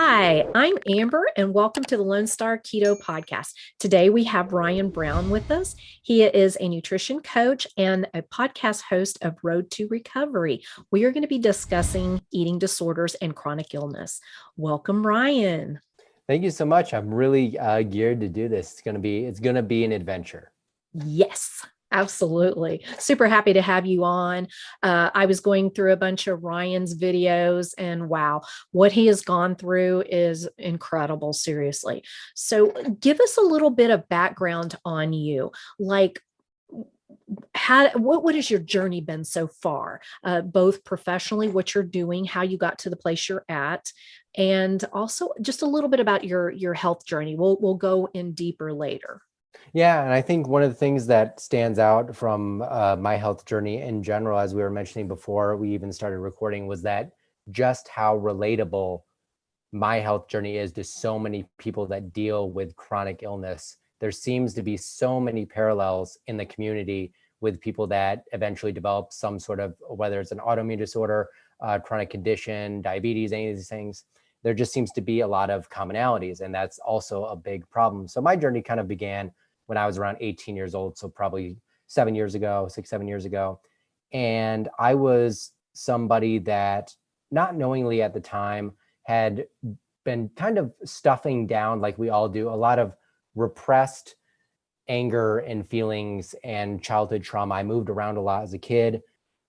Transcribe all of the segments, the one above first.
Hi, I'm Amber, and welcome to the Lone Star Keto Podcast. Today we have Ryan Brown with us. He is a nutrition coach and a podcast host of Road to Recovery. We are going to be discussing eating disorders and chronic illness. Welcome, Ryan. Thank you so much. I'm really geared to do this. It's gonna be an adventure. Yes, absolutely. Super happy to have you on. I was going through a bunch of Ryan's videos, and wow, what he has gone through is incredible, seriously. So, give us a little bit of background on you. Like, what has your journey been so far, both professionally, what you're doing, how you got to the place you're at, and also just a little bit about your health journey. We'll go in deeper later. Yeah, and I think one of the things that stands out from my health journey in general, as we were mentioning before we even started recording, was that just how relatable my health journey is to so many people that deal with chronic illness. There seems to be so many parallels in the community with people that eventually develop some sort of, whether it's an autoimmune disorder, chronic condition, diabetes, any of these things. There just seems to be a lot of commonalities, and that's also a big problem. So my journey kind of began when I was around 18 years old, so probably 7 years ago, 6, 7 years ago. And I was somebody that, not knowingly at the time, had been kind of stuffing down, like we all do, a lot of repressed anger and feelings and childhood trauma. I moved around a lot as a kid,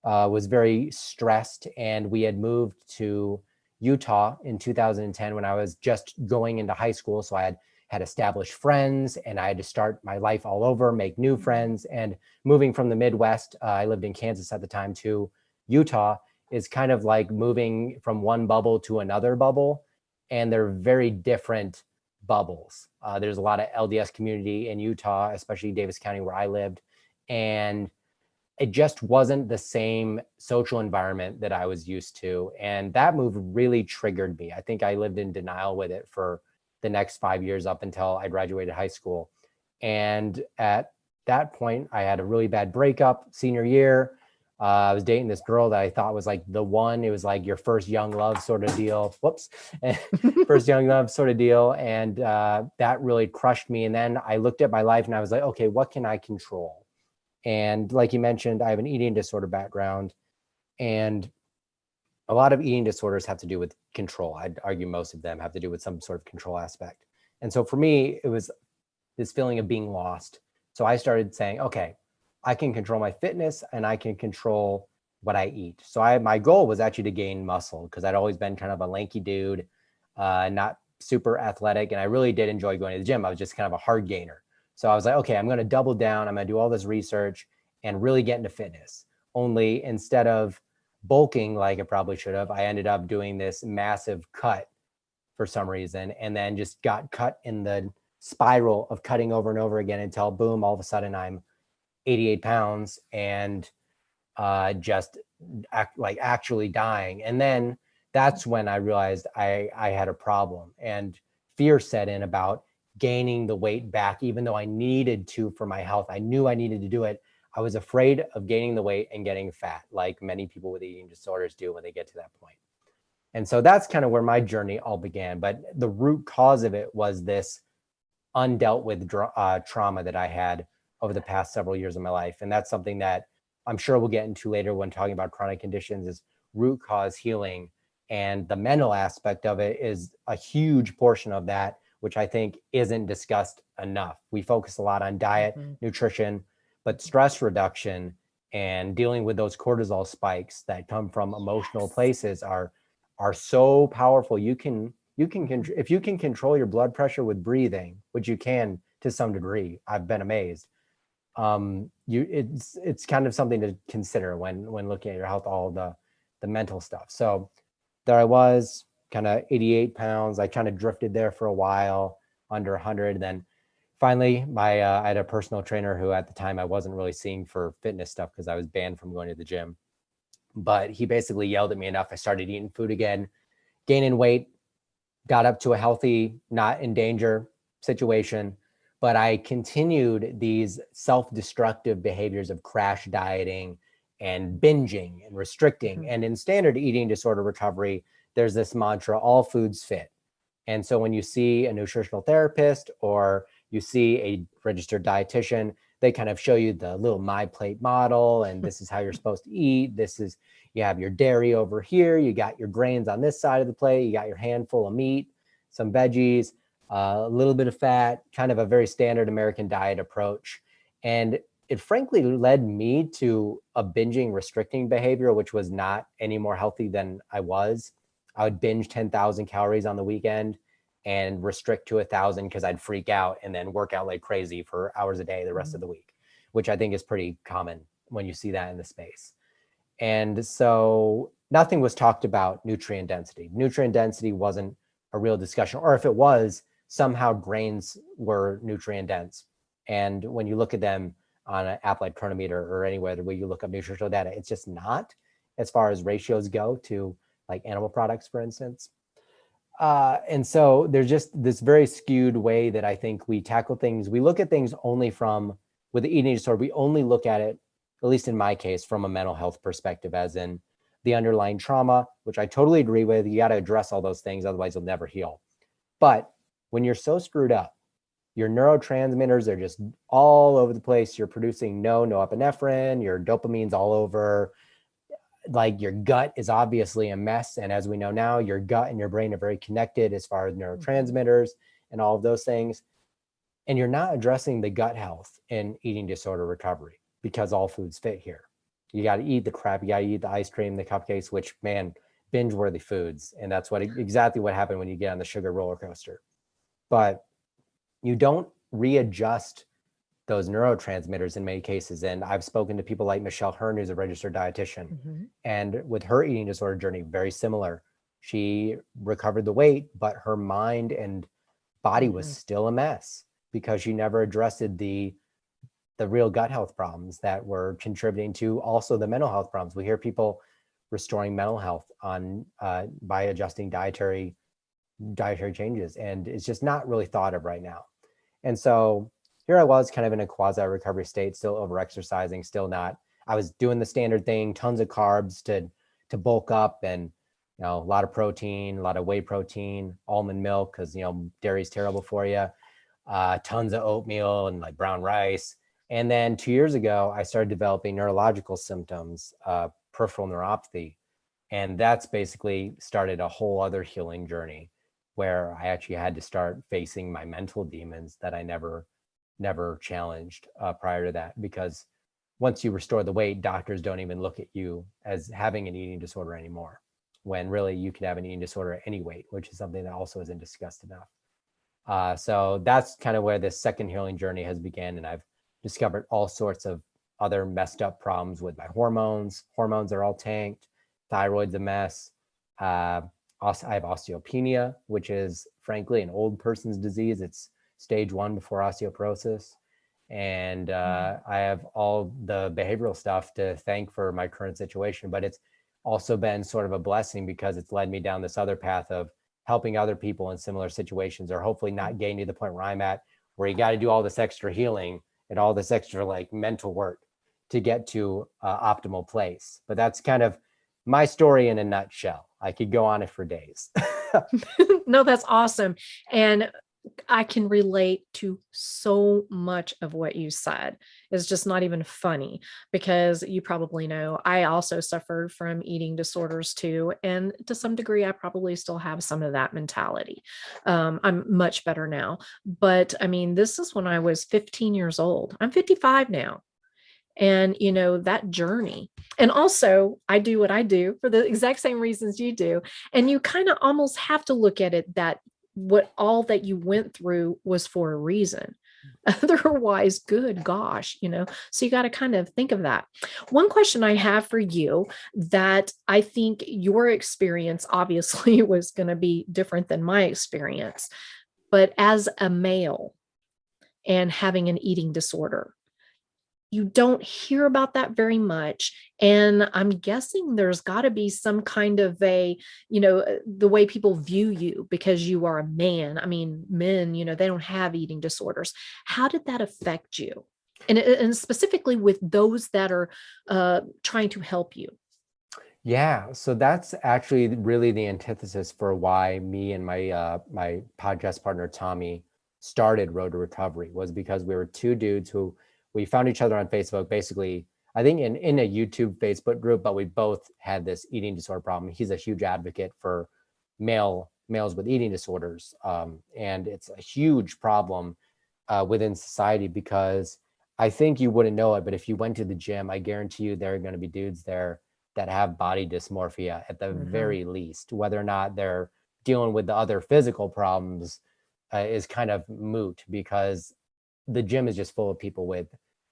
was very stressed, and we had moved to Utah in 2010 when I was just going into high school. So I had established friends, and I had to start my life all over, make new friends. And moving from the Midwest, I lived in Kansas at the time, to Utah is kind of like moving from one bubble to another bubble, and they're very different bubbles. There's a lot of LDS community in Utah, especially Davis County where I lived, and it just wasn't the same social environment that I was used to. And that move really triggered me. I think I lived in denial with it for the next 5 years up until I graduated high school. And at that point, I had a really bad breakup senior year. I was dating this girl that I thought was like the one. It was like your first young love sort of deal. Whoops. First young love sort of deal. And that really crushed me. And then I looked at my life and I was like, okay, what can I control? And like you mentioned, I have an eating disorder background, and a lot of eating disorders have to do with control. I'd argue most of them have to do with some sort of control aspect. And so for me, it was this feeling of being lost. So I started saying, okay, I can control my fitness and I can control what I eat. So my goal was actually to gain muscle, because I'd always been kind of a lanky dude, not super athletic. And I really did enjoy going to the gym. I was just kind of a hard gainer. So I was like, okay, I'm going to double down. I'm going to do all this research and really get into fitness. Only instead of bulking like it probably should have, I ended up doing this massive cut for some reason, and then just got cut in the spiral of cutting over and over again until boom, all of a sudden I'm 88 pounds and just actually dying. And then that's when I realized I had a problem, and fear set in about gaining the weight back, even though I needed to for my health. I knew I needed to do it. I was afraid of gaining the weight and getting fat, like many people with eating disorders do when they get to that point. And so that's kind of where my journey all began. But the root cause of it was this undealt with trauma that I had over the past several years of my life. And that's something that I'm sure we'll get into later when talking about chronic conditions, is root cause healing. And the mental aspect of it is a huge portion of that, which I think isn't discussed enough. We focus a lot on diet, nutrition, but stress reduction and dealing with those cortisol spikes that come from emotional places are so powerful. If you can control your blood pressure with breathing, which you can to some degree, I've been amazed. It's kind of something to consider when looking at your health, all the mental stuff. So there I was, kind of 88 pounds. I kind of drifted there for a while, under 100. Then finally, I had a personal trainer who at the time I wasn't really seeing for fitness stuff because I was banned from going to the gym. But he basically yelled at me enough. I started eating food again, gaining weight, got up to a healthy, not in danger situation. But I continued these self-destructive behaviors of crash dieting and binging and restricting. And in standard eating disorder recovery, there's this mantra, all foods fit. And so when you see a nutritional therapist or you see a registered dietitian, they kind of show you the little My Plate model, and this is how you're supposed to eat. You have your dairy over here, you got your grains on this side of the plate, you got your handful of meat, some veggies, a little bit of fat, kind of a very standard American diet approach. And it frankly led me to a binging restricting behavior, which was not any more healthy than I was. I would binge 10,000 calories on the weekend and restrict to 1,000 because I'd freak out and then work out like crazy for hours a day the rest of the week, which I think is pretty common when you see that in the space. And so nothing was talked about nutrient density. Nutrient density wasn't a real discussion, or if it was, somehow grains were nutrient dense. And when you look at them on an applied chronometer or anywhere where you look up nutritional data, it's just not, as far as ratios go to like animal products, for instance. And so there's just this very skewed way that I think we tackle things. We look at things only from, with the eating disorder, we only look at it, at least in my case, from a mental health perspective, as in the underlying trauma, which I totally agree with. You got to address all those things, otherwise you'll never heal. But when you're so screwed up, your neurotransmitters are just all over the place. You're producing no epinephrine, your dopamine's all over. Like your gut is obviously a mess. And as we know now, your gut and your brain are very connected as far as neurotransmitters and all of those things. And you're not addressing the gut health in eating disorder recovery, because all foods fit here. You got to eat the crap. You got to eat the ice cream, the cupcakes, which, man, binge worthy foods. And that's exactly what happened when you get on the sugar roller coaster. But you don't readjust those neurotransmitters in many cases. And I've spoken to people like Michelle Hearn, who's a registered dietitian. And with her eating disorder journey, very similar. She recovered the weight, but her mind and body was still a mess because she never addressed the real gut health problems that were contributing to also the mental health problems. We hear people restoring mental health by adjusting dietary changes, and it's just not really thought of right now. And so here I was kind of in a quasi recovery state, still over exercising, still not. I was doing the standard thing, tons of carbs to bulk up, and a lot of protein, a lot of whey protein, almond milk, because dairy is terrible for you. Tons of oatmeal and like brown rice. And then 2 years ago, I started developing neurological symptoms, peripheral neuropathy. And that's basically started a whole other healing journey where I actually had to start facing my mental demons that I never challenged prior to that. Because once you restore the weight, doctors don't even look at you as having an eating disorder anymore, when really you can have an eating disorder at any weight, which is something that also isn't discussed enough. So that's kind of where this second healing journey has begun. And I've discovered all sorts of other messed up problems with my hormones. Hormones are all tanked. Thyroid's a mess. I have osteopenia, which is frankly an old person's disease. It's stage 1 before osteoporosis. And I have all the behavioral stuff to thank for my current situation, but it's also been sort of a blessing because it's led me down this other path of helping other people in similar situations, or hopefully not getting to the point where I'm at, where you got to do all this extra healing and all this extra like mental work to get to optimal place. But that's kind of my story in a nutshell. I could go on it for days. No, that's awesome. And I can relate to so much of what you said. It's just not even funny, because you probably know I also suffered from eating disorders too. And to some degree, I probably still have some of that mentality. I'm much better now. But I mean, this is when I was 15 years old. I'm 55 now. And, that journey. And also, I do what I do for the exact same reasons you do. And you kind of almost have to look at it that what all that you went through was for a reason. Otherwise, good gosh, so you got to kind of think of that. One question I have for you, that I think your experience obviously was going to be different than my experience, but as a male and having an eating disorder, you don't hear about that very much. And I'm guessing there's got to be some kind of the way people view you because you are a man. I mean, men, they don't have eating disorders. How did that affect you? And specifically with those that are trying to help you? Yeah, so that's actually really the antithesis for why me and my podcast partner Tommy started Road to Recovery, was because we were two dudes who we found each other on Facebook, basically, I think in a YouTube Facebook group, but we both had this eating disorder problem. He's a huge advocate for males with eating disorders, and it's a huge problem within society, because I think you wouldn't know it, but if you went to the gym, I guarantee you there are going to be dudes there that have body dysmorphia at the Mm-hmm. very least. Whether or not they're dealing with the other physical problems is kind of moot, because the gym is just full of people with,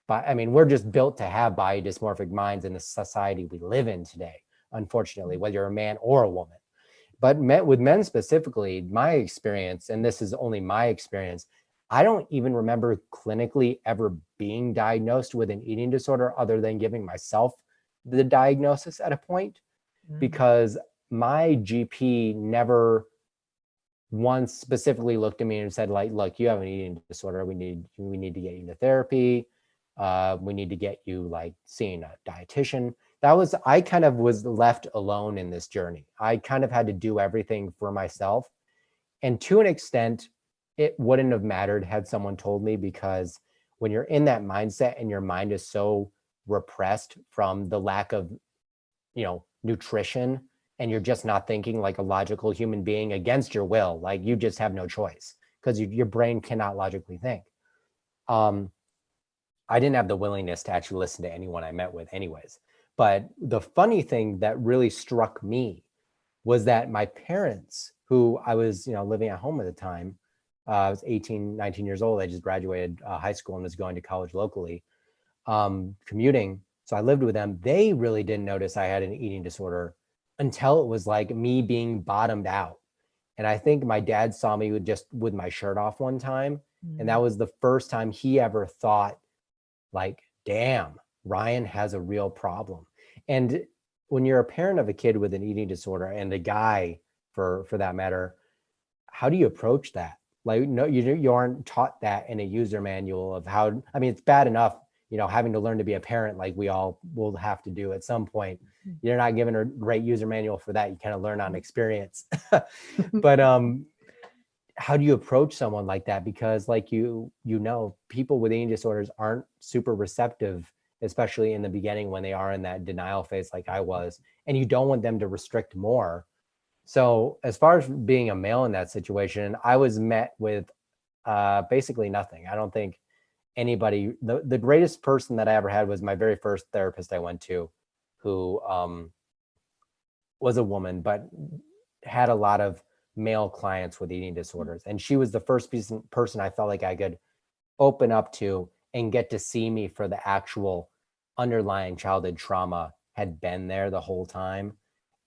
but I mean, we're just built to have body dysmorphic minds in the society we live in today, unfortunately, whether you're a man or a woman. But with men specifically, my experience, and this is only my experience, I don't even remember clinically ever being diagnosed with an eating disorder other than giving myself the diagnosis at a point, Mm-hmm. because my GP never once specifically looked at me and said, like, look, you have an eating disorder. We need to get you into therapy. We need to get you like seeing a dietitian. I kind of was left alone in this journey. I kind of had to do everything for myself. And to an extent, it wouldn't have mattered had someone told me, because when you're in that mindset and your mind is so repressed from the lack of, nutrition, and you're just not thinking like a logical human being against your will, like you just have no choice because your brain cannot logically think. Um, I didn't have the willingness to actually listen to anyone I met with anyways. But the funny thing that really struck me was that my parents, who I was, living at home at the time, I was 18, 19 years old. I just graduated high school and was going to college locally, commuting. So I lived with them. They really didn't notice I had an eating disorder until it was like me being bottomed out. And I think my dad saw me with my shirt off one time. And that was the first time he ever thought, like, damn, Ryan has a real problem. And when you're a parent of a kid with an eating disorder, and a guy for that matter, how do you approach that? Like, no, you aren't taught that in a user manual of how. I mean, it's bad enough, having to learn to be a parent, like we all will have to do at some point. You're not given a great user manual for that. You kind of learn on experience. But how do you approach someone like that? Because like people with eating disorders aren't super receptive, especially in the beginning when they are in that denial phase like I was, and you don't want them to restrict more. So as far as being a male in that situation, I was met with basically nothing. I don't think anybody, the greatest person that I ever had was my very first therapist I went to, who was a woman, but had a lot of male clients with eating disorders. And she was the first person I felt like I could open up to and get to see me for the actual underlying childhood trauma had been there the whole time.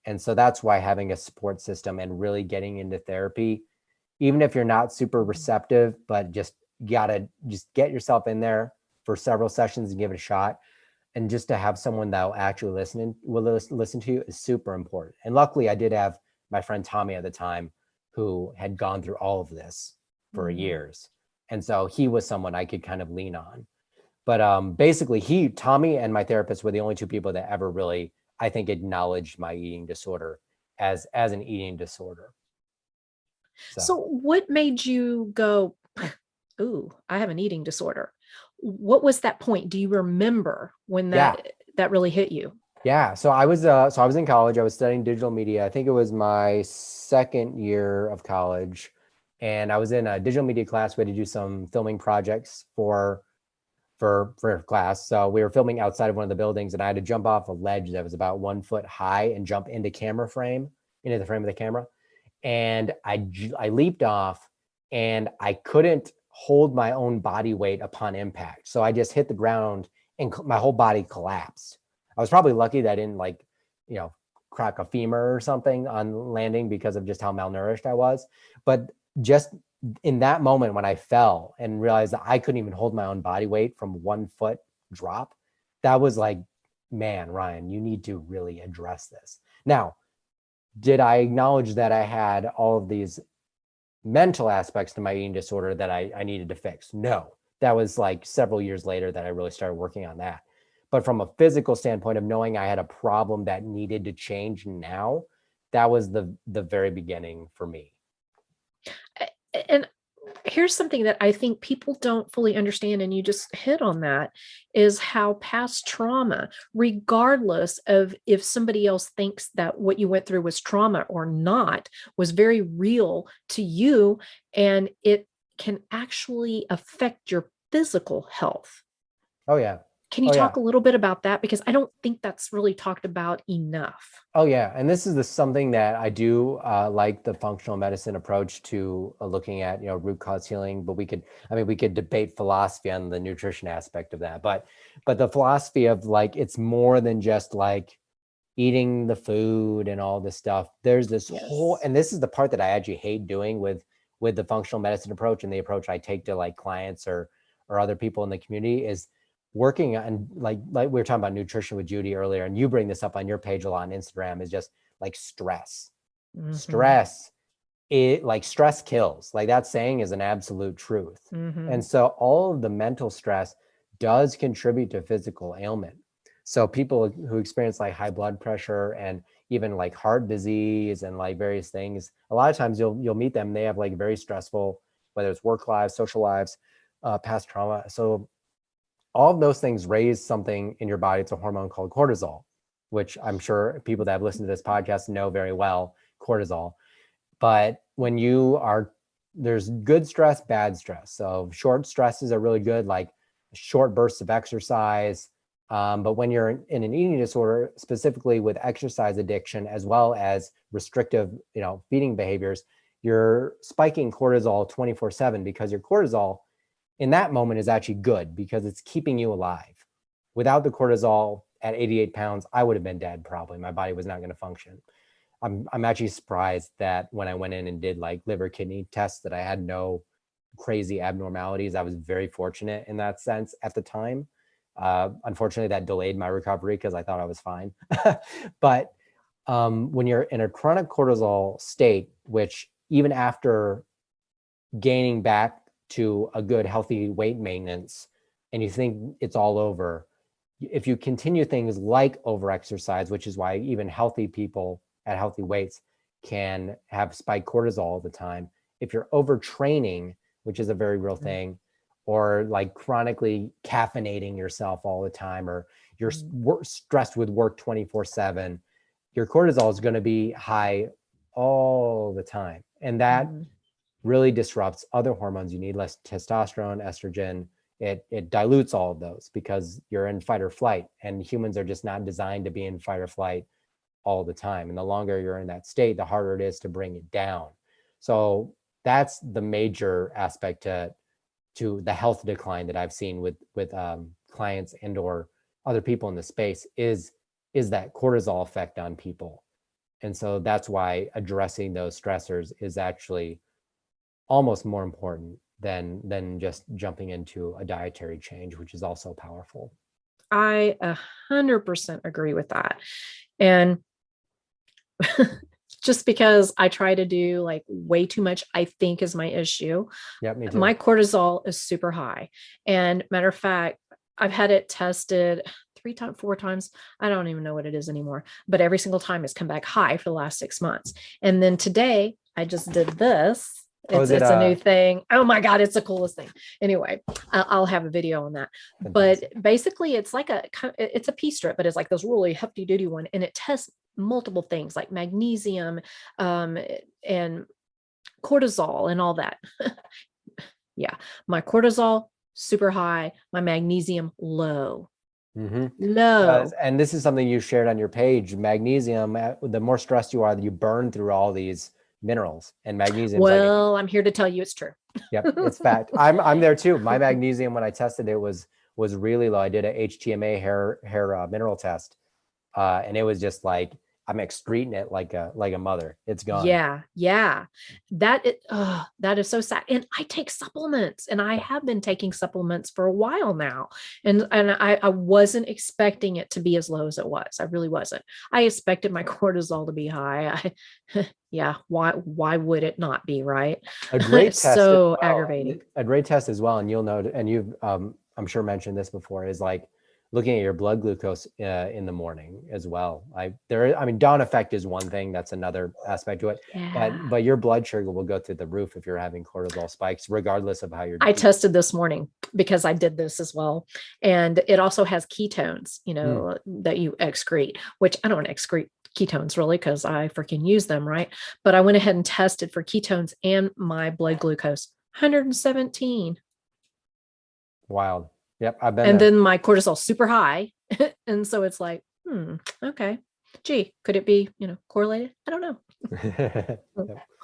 And so that's why having a support system and really getting into therapy, even if you're not super receptive, but just gotta just get yourself in there for several sessions and give it a shot. And just to have someone that will listen to you is super important. And luckily I did have my friend Tommy at the time, who had gone through all of this for years. And so he was someone I could kind of lean on. But basically Tommy and my therapist were the only two people that ever really, I think, acknowledged my eating disorder as an eating disorder. So, what made you go, ooh, I have an eating disorder? What was that point? Do you remember when Yeah. that really hit you? Yeah. So I was in college. I was studying digital media. I think it was my second year of college. And I was in a digital media class. We had to do some filming projects for class. So we were filming outside of one of the buildings, and I had to jump off a ledge that was about 1 foot high and jump into the frame of the camera. And I leaped off, and I couldn't hold my own body weight upon impact. So I just hit the ground and my whole body collapsed. I was probably lucky that I didn't crack a femur or something on landing because of just how malnourished I was. But just in that moment when I fell and realized that I couldn't even hold my own body weight from 1 foot drop, that was like, man, Ryan, you need to really address this. Now, did I acknowledge that I had all of these mental aspects to my eating disorder that I needed to fix? No. That was like several years later that I really started working on that. But from a physical standpoint of knowing I had a problem that needed to change now, that was the very beginning for me. And here's something that I think people don't fully understand, and you just hit on that, is how past trauma, regardless of if somebody else thinks that what you went through was trauma or not, was very real to you, and it can actually affect your physical health. Oh yeah. Can you Oh, talk yeah. a little bit about that? Because I don't think that's really talked about enough. Oh yeah, and this is something that I do like the functional medicine approach to looking at, root cause healing. But we could debate philosophy on the nutrition aspect of that. But the philosophy of like it's more than just like eating the food and all this stuff. There's this whole, and this is the part that I actually hate doing with the functional medicine approach and the approach I take to like clients or other people in the community is working on like we were talking about nutrition with Judy earlier, and you bring this up on your page a lot on Instagram, is just like stress. Stress, stress kills. Like that saying is an absolute truth. And so all of the mental stress does contribute to physical ailment. So people who experience like high blood pressure and even like heart disease and like various things, a lot of times you'll meet them, they have like very stressful, whether it's work lives, social lives, past trauma. So all of those things raise something in your body. It's a hormone called cortisol, which I'm sure people that have listened to this podcast know very well, cortisol. But when there's good stress, bad stress. So short stresses are really good, like short bursts of exercise. But when you're in an eating disorder, specifically with exercise addiction, as well as restrictive, feeding behaviors, you're spiking cortisol 24/7 because your cortisol in that moment is actually good because it's keeping you alive. Without the cortisol at 88 pounds, I would have been dead probably. My body was not going to function. I'm actually surprised that when I went in and did like liver kidney tests that I had no crazy abnormalities. I was very fortunate in that sense at the time. Unfortunately, that delayed my recovery because I thought I was fine. But when you're in a chronic cortisol state, which even after gaining back to a good healthy weight maintenance and you think it's all over, if you continue things like overexercise, which is why even healthy people at healthy weights can have spiked cortisol all the time. If you're overtraining, which is a very real thing, or like chronically caffeinating yourself all the time, or you're stressed with work 24/7, your cortisol is going to be high all the time. And that really disrupts other hormones. You need less testosterone, estrogen. It dilutes all of those because you're in fight or flight, and humans are just not designed to be in fight or flight all the time. And the longer you're in that state, the harder it is to bring it down. So that's the major aspect to the health decline that I've seen with clients and or other people in the space is that cortisol effect on people. And so that's why addressing those stressors is actually almost more important than just jumping into a dietary change, which is also powerful. I 100% agree with that. And just because I try to do like way too much, I think is my issue. Yeah, me too. My cortisol is super high. And matter of fact, I've had it tested 4 times. I don't even know what it is anymore, but every single time it's come back high for the last 6 months. And then today I just did this. It's a new thing. Oh my God, it's the coolest thing. Anyway, I'll have a video on that. Fantastic. But basically it's like it's a pea strip, but it's like this really hefty duty one. And it tests multiple things like magnesium and cortisol and all that. Yeah. My cortisol, super high. My magnesium, low. Low. And this is something you shared on your page. Magnesium, the more stressed you are, you burn through all these minerals, and magnesium. Well, I'm here to tell you it's true. Yep, it's fact. I'm there too. My magnesium, when I tested it, was really low. I did a HTMA hair mineral test, and it was just like I'm excreting it like a mother. It's gone. Yeah. That is so sad. And I take supplements, and I have been taking supplements for a while now. And I wasn't expecting it to be as low as it was. I really wasn't. I expected my cortisol to be high. Yeah. Why would it not be, right? A great test. So well, aggravating. A great test as well. And you'll know, and you've, I'm sure mentioned this before, is like looking at your blood glucose in the morning as well. I mean, dawn effect is one thing. That's another aspect to it. Yeah. But your blood sugar will go through the roof if you're having cortisol spikes, regardless of how you're. I tested this morning because I did this as well. And it also has ketones, that you excrete, which I don't excrete ketones really because I freaking use them, right? But I went ahead and tested for ketones and my blood glucose, 117. Wild. Yep, I've been And there. then my cortisol super high. And so it's like, okay. Gee, could it be, correlated? I don't know. Yep,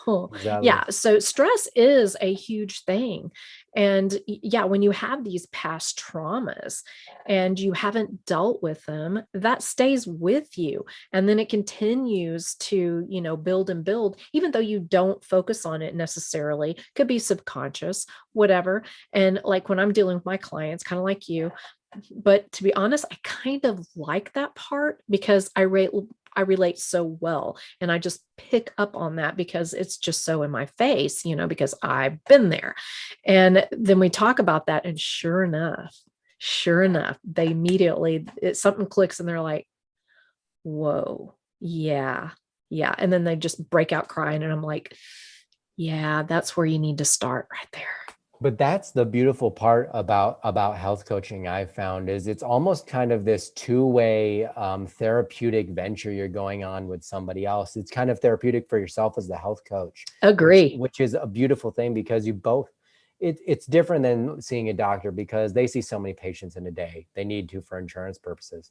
Oh, exactly. yeah. So stress is a huge thing. And yeah, when you have these past traumas and you haven't dealt with them, that stays with you. And then it continues to, build and build, even though you don't focus on it necessarily, could be subconscious, whatever. And like when I'm dealing with my clients, kind of like you, but to be honest, I kind of like that part because I relate so well. And I just pick up on that because it's just so in my face, because I've been there. And then we talk about that. And sure enough, they immediately, something clicks and they're like, whoa, yeah, yeah. And then they just break out crying. And I'm like, yeah, that's where you need to start right there. But that's the beautiful part about health coaching I've found is it's almost kind of this two-way therapeutic venture you're going on with somebody else. It's kind of therapeutic for yourself as the health coach. Agree. Which is a beautiful thing because you both, it's different than seeing a doctor because they see so many patients in a day. They need to for insurance purposes.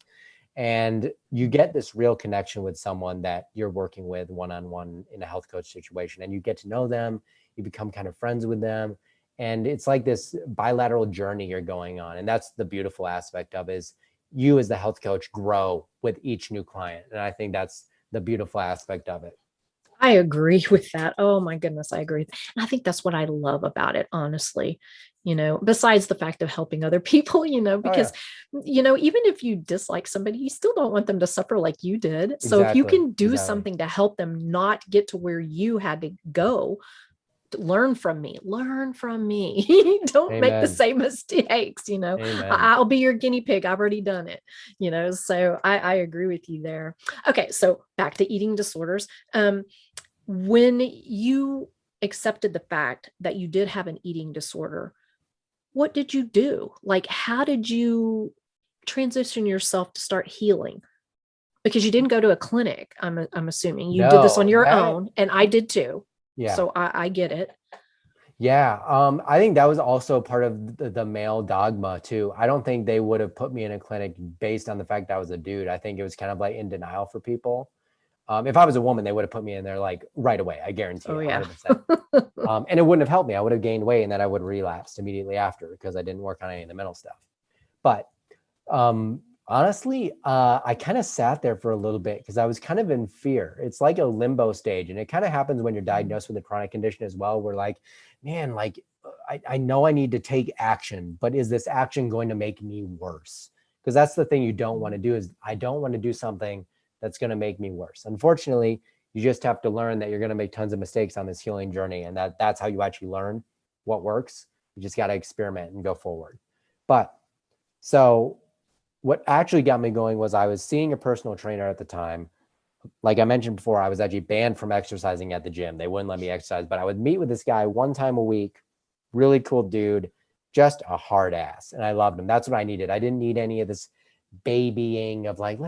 And you get this real connection with someone that you're working with one-on-one in a health coach situation, and you get to know them, you become kind of friends with them. And it's like this bilateral journey you're going on. And that's the beautiful aspect of is you as the health coach grow with each new client. And I think that's the beautiful aspect of it. I agree with that. Oh my goodness, I agree. And I think that's what I love about it, honestly, besides the fact of helping other people, because, even if you dislike somebody, you still don't want them to suffer like you did. So if you can do something to help them not get to where you had to go, learn from me. Don't Amen. make the same mistakes. Amen. I'll be your guinea pig. I've already done it. So I agree with you there. Okay, so back to eating disorders. When you accepted the fact that you did have an eating disorder, what did you do? Like, how did you transition yourself to start healing? Because you didn't go to a clinic, I'm assuming you did this on your own, and I did too. Yeah. So I get it. Yeah. I think that was also part of the male dogma too. I don't think they would have put me in a clinic based on the fact that I was a dude. I think it was kind of like in denial for people. If I was a woman, they would have put me in there like right away. I guarantee you, 100%. And it wouldn't have helped me. I would have gained weight and then I would have relapsed immediately after because I didn't work on any of the mental stuff. But honestly, I kind of sat there for a little bit because I was kind of in fear. It's like a limbo stage. And it kind of happens when you're diagnosed with a chronic condition as well. We're like, man, like I know I need to take action, but is this action going to make me worse? Because that's the thing you don't want to do is I don't want to do something that's going to make me worse. Unfortunately, you just have to learn that you're going to make tons of mistakes on this healing journey. And that's how you actually learn what works. You just got to experiment and go forward. But so what actually got me going was I was seeing a personal trainer at the time. Like I mentioned before, I was actually banned from exercising at the gym. They wouldn't let me exercise, but I would meet with this guy one time a week. Really cool dude, just a hard ass. And I loved him. That's what I needed. I didn't need any of this babying of like,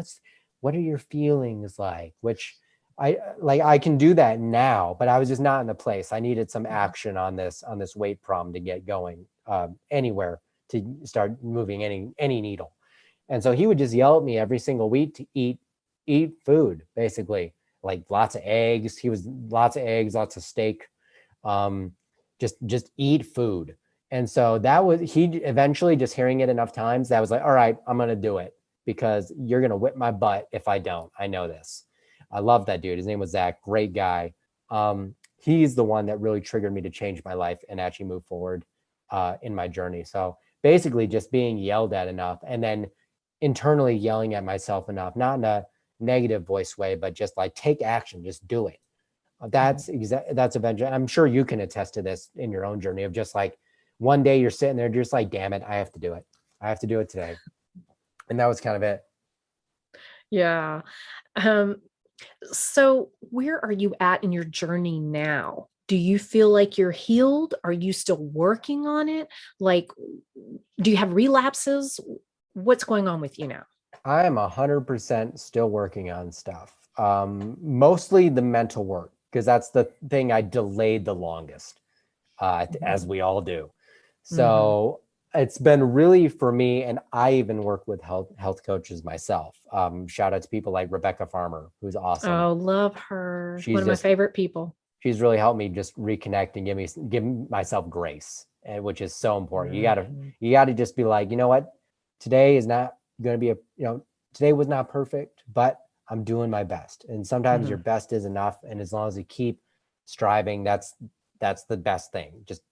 what are your feelings like? Which I can do that now, but I was just not in the place. I needed some action on this weight problem to get going anywhere to start moving any needle. And so he would just yell at me every single week to eat food, basically, like lots of eggs. Lots of eggs, lots of steak, just eat food. And so he eventually just hearing it enough times that was like, all right, I'm going to do it because you're going to whip my butt if I don't. I know this. I love that dude. His name was Zach. Great guy. He's the one that really triggered me to change my life and actually move forward in my journey. So basically just being yelled at enough and then internally yelling at myself enough, not in a negative voice way, but just like take action, just do it. That's eventually, I'm sure you can attest to this in your own journey of just like one day you're sitting there just like, damn it, I have to do it. I have to do it today. And that was kind of it. Yeah. Um, so where are you at in your journey now? Do you feel like you're healed? Are you still working on it? Like, do you have relapses? What's going on with you now? I am 100% still working on stuff. Mostly the mental work, because that's the thing I delayed the longest, as we all do. Mm-hmm. So it's been really for me, and I even work with health coaches myself. Shout out to people like Rebecca Farmer, who's awesome. Oh, love her. One She's of my just favorite people. she's really helped me just reconnect and give myself grace, which is so important. Mhm. You gotta just be like, you know what, today is not going to be today was not perfect, but I'm doing my best. And sometimes your Mhm. best is enough. And as long as you keep striving, that's the best thing. Just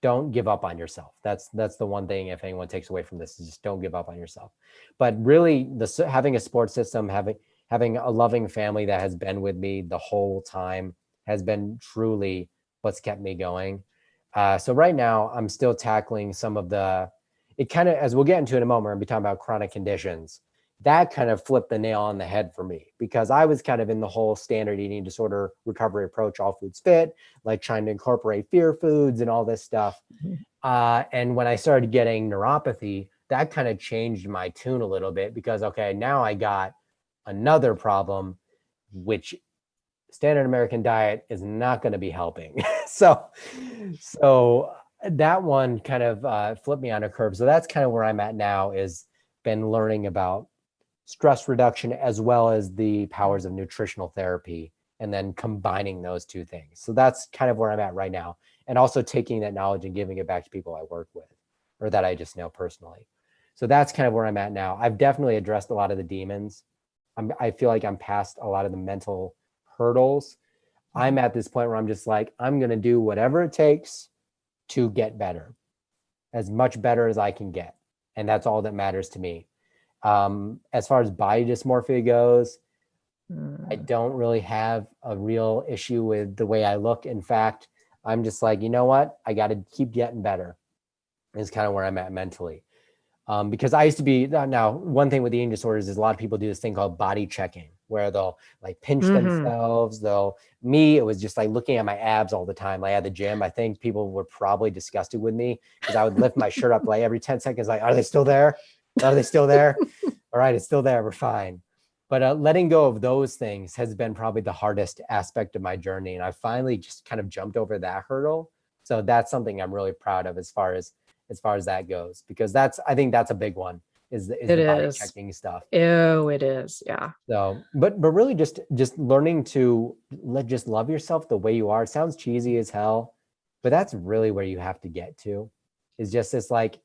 don't give up on yourself. That's the one thing, if anyone takes away from this, is just don't give up on yourself. But really, having a support system, having a loving family that has been with me the whole time has been truly what's kept me going. So right now, I'm still tackling some of it kind of, as we'll get into in a moment, we'll be talking about chronic conditions. That kind of flipped the nail on the head for me, because I was kind of in the whole standard eating disorder recovery approach, all foods fit, like trying to incorporate fear foods and all this stuff. And when I started getting neuropathy, that kind of changed my tune a little bit, because, okay, now I got another problem, which standard American diet is not going to be helping. so that one kind of flipped me on a curve. So that's kind of where I'm at now, is been learning about stress reduction as well as the powers of nutritional therapy, and then combining those two things. So that's kind of where I'm at right now. And also taking that knowledge and giving it back to people I work with, or that I just know personally. So that's kind of where I'm at now. I've definitely addressed a lot of the demons. I feel like I'm past a lot of the mental hurdles. I'm at this point where I'm just like, I'm going to do whatever it takes to get better, as much better as I can get. And that's all that matters to me. As far as body dysmorphia goes, I Mm. don't really have a real issue with the way I look. In fact, I'm just like, you know what? I got to keep getting better, is kind of where I'm at mentally. Because I used to be, now one thing with eating disorders is a lot of people do this thing called body checking, where they'll like pinch Mhm. themselves. Me, it was just like looking at my abs all the time. Like at the gym, I think people were probably disgusted with me, because I would lift my shirt up like every 10 seconds, like, are they still there? Are they still there? All right, it's still there. We're fine. But letting go of those things has been probably the hardest aspect of my journey. And I finally just kind of jumped over that hurdle. So that's something I'm really proud of, as far as that goes, because I think that's a big one, is It the body is. checking stuff. Oh, it is. Yeah. So, but really just learning to just love yourself the way you are. It sounds cheesy as hell, but that's really where you have to get to, is just this, like,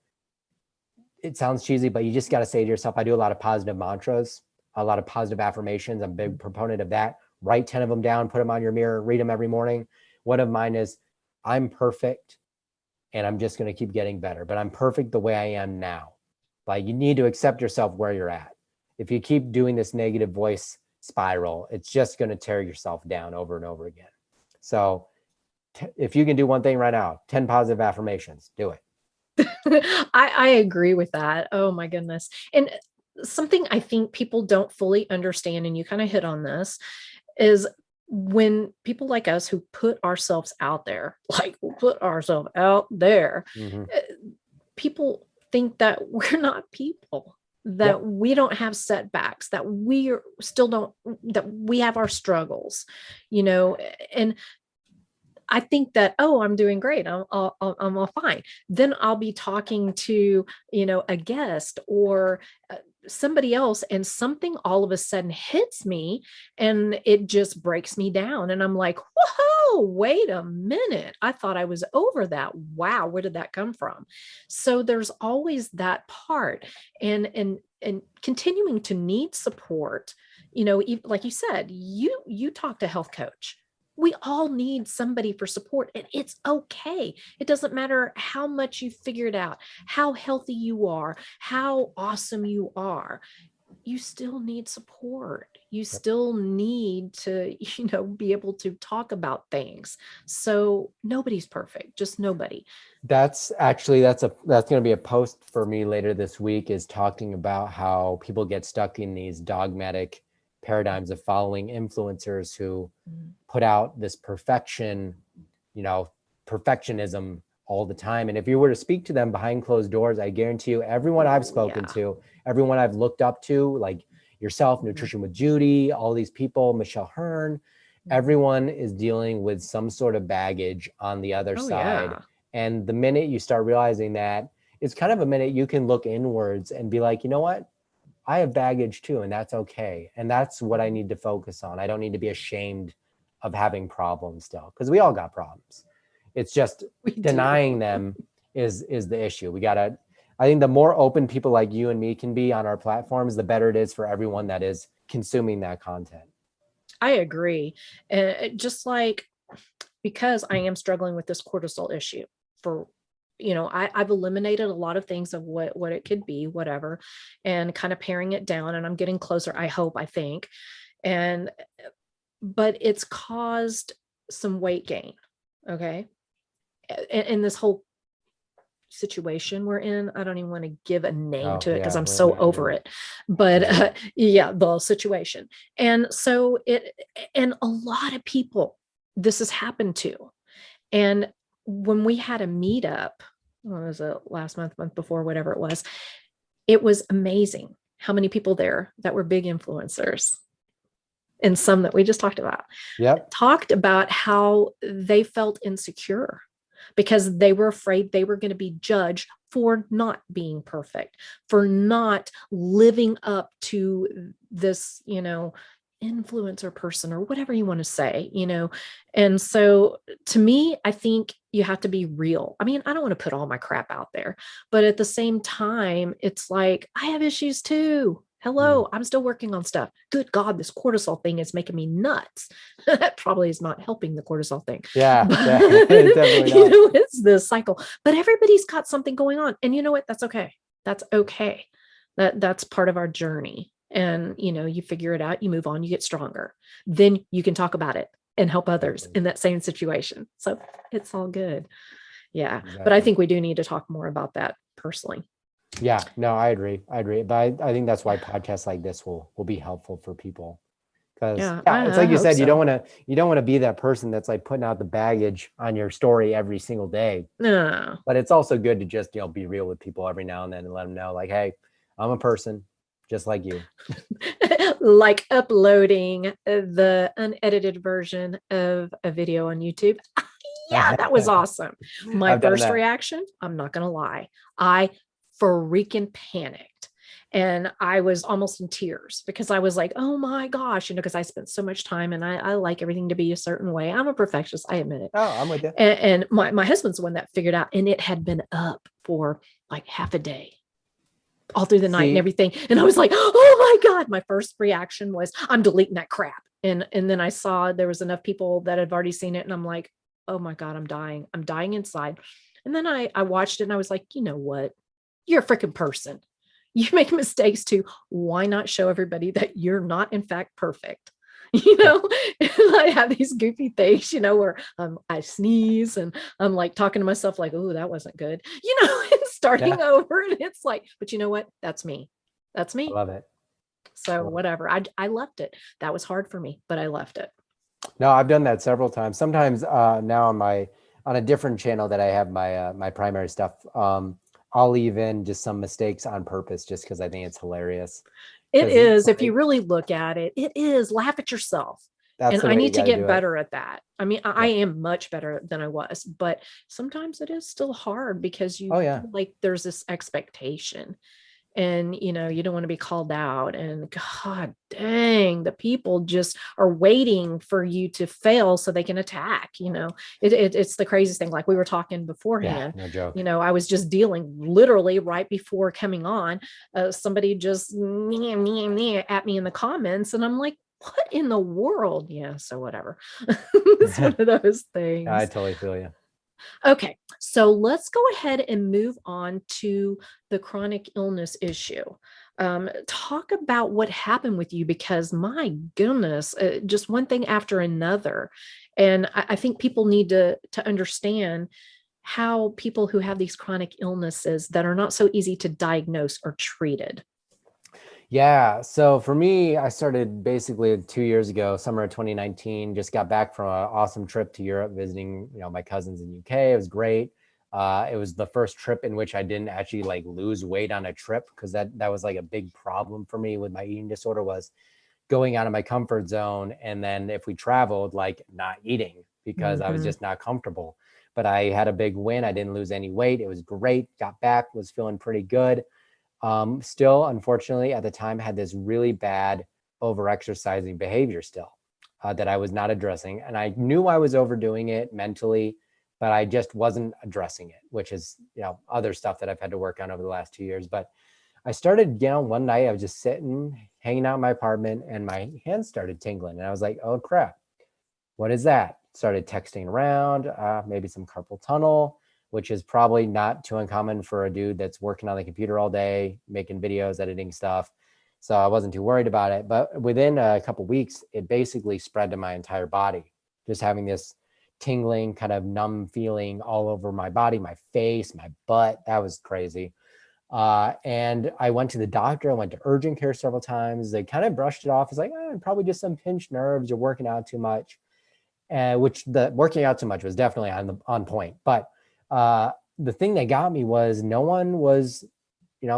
it sounds cheesy, but you just got to say to yourself, I do a lot of positive mantras, a lot of positive affirmations. I'm a big proponent of that. Write 10 of them down, put them on your mirror, read them every morning. One of mine is, I'm perfect and I'm just going to keep getting better, but I'm perfect the way I am now. Like, you need to accept yourself where you're at. If you keep doing this negative voice spiral, it's just going to tear yourself down over and over again. So if you can do one thing right now, 10 positive affirmations, do it. I agree with that. Oh my goodness. And something I think people don't fully understand, and you kind of hit on this, is when people like us who put ourselves out there, like put ourselves out there, Mm-hmm. uh, people think that we're not people, that Yep. we don't have setbacks, that we still don't, that we have our struggles, you know, and I think that, oh, I'm doing great. I'm all fine. Then I'll be talking to, a guest or somebody else, and something all of a sudden hits me and it just breaks me down. And I'm like, whoa, wait a minute. I thought I was over that. Wow, where did that come from? So there's always that part. And continuing to need support, like you said, you talk to a health coach. We all need somebody for support, and it's okay. It doesn't matter how much you figured out, how healthy you are, how awesome you are. you still need support. You Yep. still need to, be able to talk about things. So nobody's perfect, just nobody. That's going to be a post for me later this week, is talking about how people get stuck in these dogmatic paradigms of following influencers who put out this perfectionism all the time. And if you were to speak to them behind closed doors, I guarantee you, everyone I've spoken to, everyone I've looked up to, like yourself, Nutrition with Judy, all these people, Michelle Hearn, everyone is dealing with some sort of baggage on the other side. Yeah. And the minute you start realizing that, it's kind of a minute you can look inwards and be like, you know what? I have baggage too, and that's okay. And that's what I need to focus on. I don't need to be ashamed of having problems still, because we all got problems. It's just denying them is the issue. I think the more open people like you and me can be on our platforms, the better it is for everyone that is consuming that content. I agree. And just like, because I am struggling with this cortisol issue for, I've eliminated a lot of things of what it could be, whatever, and kind of paring it down, and I'm getting closer, I think. But it's caused some weight gain. Okay. And this whole situation we're in, I don't even want to give a name to it because I'm so over it, but the situation. And so and a lot of people this has happened to. And when we had a meetup, what was it, last month before, whatever it was amazing how many people there that were big influencers. And some that we just talked about, talked about how they felt insecure because they were afraid they were going to be judged for not being perfect, for not living up to this, influencer person or whatever you want to say, And so to me, I think you have to be real. I mean, I don't want to put all my crap out there, but at the same time, it's like, I have issues too. Hello, I'm still working on stuff. Good God, this cortisol thing is making me nuts. That probably is not helping the cortisol thing. Yeah, but, definitely not. It's the cycle. But everybody's got something going on. And you know what? That's okay. That's okay. That's part of our journey. And, you figure it out, you move on, you get stronger. Then you can talk about it and help others in that same situation. So it's all good. Yeah. Exactly. But I think we do need to talk more about that personally. Yeah, no, I agree. But I think that's why podcasts like this will be helpful for people. Because it's like you said, you don't want to be that person that's like putting out the baggage on your story every single day. No. But it's also good to just, be real with people every now and then and let them know, like, hey, I'm a person just like you. Like uploading the unedited version of a video on YouTube. Yeah, that was awesome. My first reaction, I'm not going to lie, I freaking panicked. And I was almost in tears because I was like, oh my gosh, because I spent so much time and I like everything to be a certain way. I'm a perfectionist, I admit it. Oh, I'm with you. And my husband's the one that figured out, and it had been up for like half a day, all through the night and everything. And I was like, oh my God, my first reaction was, I'm deleting that crap. And then I saw there was enough people that had already seen it. And I'm like, oh my God, I'm dying inside. And then I watched it and I was like, you know what? You're a freaking person. You make mistakes too. Why not show everybody that you're not, in fact, perfect? I have these goofy things, where I sneeze and I'm like talking to myself like, oh, that wasn't good, and starting over. And it's like, but you know what? That's me. That's me. I love it. So whatever. I left it. That was hard for me, but I left it. No, I've done that several times. Sometimes now on a different channel that I have my primary stuff, I'll leave in just some mistakes on purpose just because I think it's hilarious. It is. If you really look at it, it is. Laugh at yourself. And I need to get better at that. I mean, I am much better than I was, but sometimes it is still hard because you feel like there's this expectation and, you don't want to be called out, and God dang, the people just are waiting for you to fail so they can attack, it's the craziest thing. Like we were talking beforehand, no joke. I was just dealing literally right before coming on, somebody just at me in the comments. And I'm like, what in the world? Yeah. So whatever. It's one of those things. I totally feel you. Okay, so let's go ahead and move on to the chronic illness issue. Talk about what happened with you because my goodness, just one thing after another. And I think people need to understand how people who have these chronic illnesses that are not so easy to diagnose are treated. Yeah. So for me, I started basically 2 years ago, summer of 2019. Just got back from an awesome trip to Europe, visiting, my cousins in UK. It was great. It was the first trip in which I didn't actually like lose weight on a trip, because that was like a big problem for me with my eating disorder, was going out of my comfort zone. And then if we traveled, like not eating because I was Mhm. just not comfortable. But I had a big win. I didn't lose any weight. It was great. Got back, was feeling pretty good. Still, unfortunately, at the time, had this really bad overexercising behavior still, that I was not addressing. And I knew I was overdoing it mentally, but I just wasn't addressing it, which is, other stuff that I've had to work on over the last 2 years. But I started, one night I was just sitting, hanging out in my apartment, and my hands started tingling. And I was like, oh crap, what is that? Started texting around, maybe some carpal tunnel, which is probably not too uncommon for a dude that's working on the computer all day, making videos, editing stuff. So I wasn't too worried about it. But within a couple of weeks, it basically spread to my entire body, just having this tingling, kind of numb feeling all over my body, my face, my butt. That was crazy. And I went to the doctor. I went to urgent care several times. They kind of brushed it off. It's like, probably just some pinched nerves. You're working out too much. Which the working out too much was definitely on point. But the thing that got me was no one was,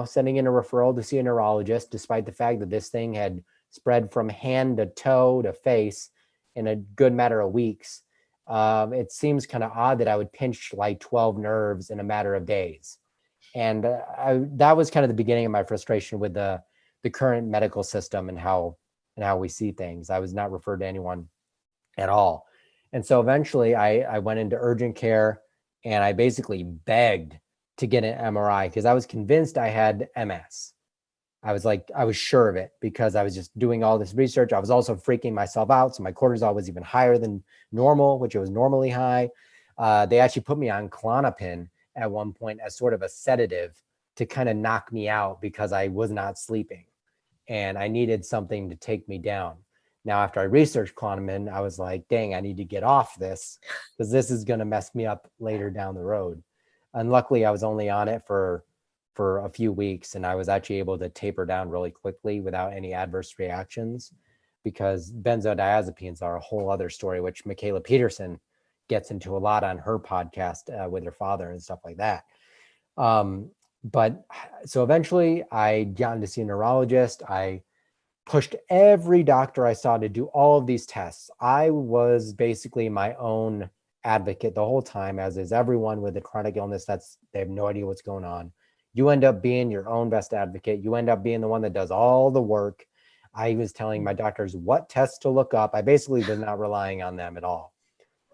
sending in a referral to see a neurologist, despite the fact that this thing had spread from hand to toe to face in a good matter of weeks. It seems kind of odd that I would pinch like 12 nerves in a matter of days. And that was kind of the beginning of my frustration with the current medical system and how we see things. I was not referred to anyone at all. And so eventually I went into urgent care, and I basically begged to get an MRI because I was convinced I had MS. I was sure of it because I was just doing all this research. I was also freaking myself out. So my cortisol was even higher than normal, which it was normally high. They actually put me on Klonopin at one point as sort of a sedative to kind of knock me out because I was not sleeping and I needed something to take me down. Now, after I researched Klonopin, I was like, dang, I need to get off this because this is going to mess me up later down the road. And luckily, I was only on it for a few weeks, and I was actually able to taper down really quickly without any adverse reactions, because benzodiazepines are a whole other story, which Michaela Peterson gets into a lot on her podcast with her father and stuff like that. But so eventually I got to see a neurologist. I pushed every doctor I saw to do all of these tests. I was basically my own advocate the whole time, as is everyone with a chronic illness. They have no idea what's going on. You end up being your own best advocate. You end up being the one that does all the work. I was telling my doctors what tests to look up. I basically was not relying on them at all.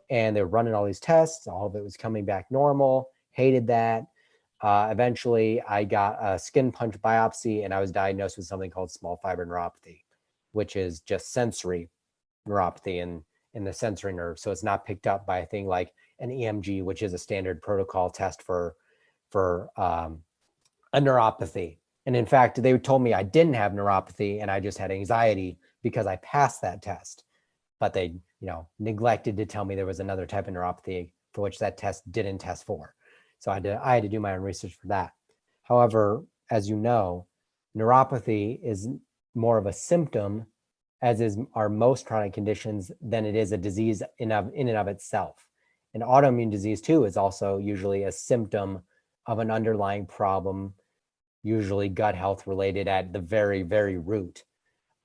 And they were running all these tests. All of it was coming back normal. Hated that. Eventually, I got a skin punch biopsy, and I was diagnosed with something called small fiber neuropathy, which is just sensory neuropathy in the sensory nerve. So it's not picked up by a thing like an EMG, which is a standard protocol test for a neuropathy. And in fact, they told me I didn't have neuropathy and I just had anxiety because I passed that test. But they, neglected to tell me there was another type of neuropathy for which that test didn't test for. So I had to do my own research for that. However, as you know, neuropathy is more of a symptom, as is are most chronic conditions, than it is a disease in and of itself. An autoimmune disease too is also usually a symptom of an underlying problem, usually gut health related at the very, very root.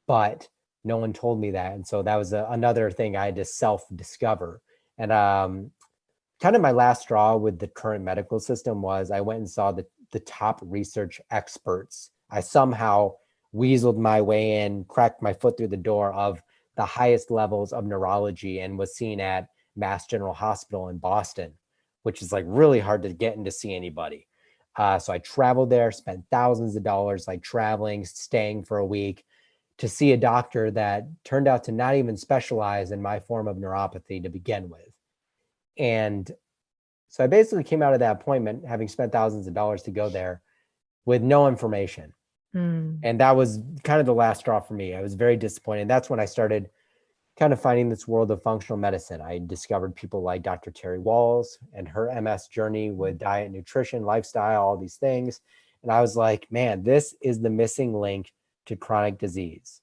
But no one told me that. And so that was another thing I had to self-discover. And kind of my last straw with the current medical system was I went and saw the top research experts. I somehow weaseled my way in, cracked my foot through the door of the highest levels of neurology, and was seen at Mass General Hospital in Boston, which is like really hard to get in to see anybody. So I traveled there, spent thousands of dollars, like traveling, staying for a week to see a doctor that turned out to not even specialize in my form of neuropathy to begin with. And So I basically came out of that appointment having spent thousands of dollars to go there with no information. And that was kind of the last straw for me. I was very disappointed. That's when I started kind of finding this world of functional medicine. I discovered people like Dr. Terry Walls and her MS journey with diet, nutrition, lifestyle, all these things. And I was like, man, this is the missing link to chronic disease.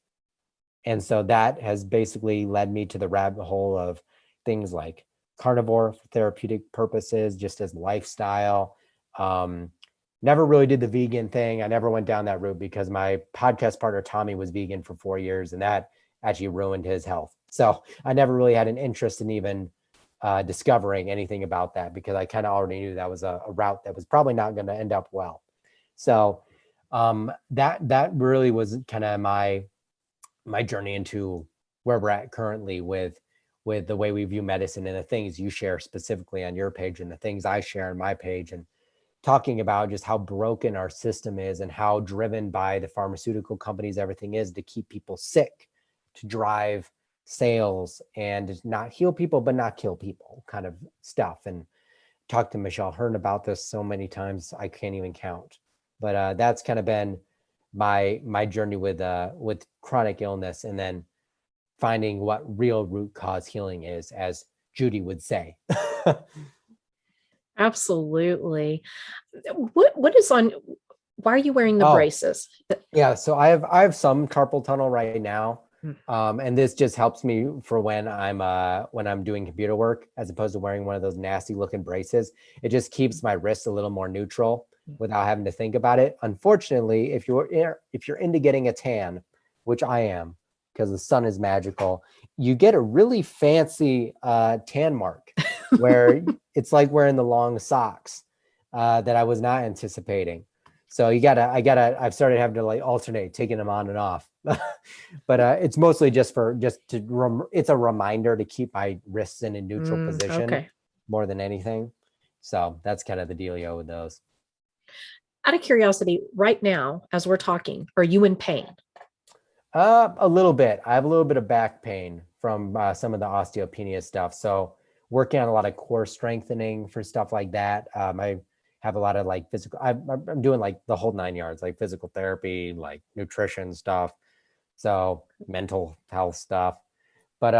And so that has basically led me to the rabbit hole of things like carnivore for therapeutic purposes, just as lifestyle. Never really did the vegan thing. I never went down that route because my podcast partner, Tommy, was vegan for 4 years, and that actually ruined his health. So I never really had an interest in even discovering anything about that, because I kind of already knew that was a route that was probably not going to end up well. So that really was kind of my journey into where we're at currently with the way we view medicine and the things you share specifically on your page and the things I share on my page, and talking about just how broken our system is and how driven by the pharmaceutical companies everything is to keep people sick, to drive sales and not heal people, but not kill people kind of stuff. And talked to Michelle Hearn about this so many times, I can't even count. But that's kind of been my journey with chronic illness, and then finding what real root cause healing is, as Judy would say. Absolutely. What is on, why are you wearing the braces? Yeah, so I have some carpal tunnel right now. And this just helps me for when I'm doing computer work, as opposed to wearing one of those nasty looking braces. It just keeps my wrist a little more neutral without having to think about it. Unfortunately, if you're into getting a tan, which I am, because the sun is magical, you get a really fancy tan mark where it's like wearing the long socks that I was not anticipating. So I've started having to like alternate taking them on and off. But it's mostly it's a reminder to keep my wrists in a neutral position more than anything. So that's kind of the dealio with those. Out of curiosity, right now, as we're talking, are you in pain? A little bit. I have a little bit of back pain from some of the osteopenia stuff. So working on a lot of core strengthening for stuff like that. I have a lot of like physical, I'm doing like the whole 9 yards, like physical therapy, like nutrition stuff. So mental health stuff. But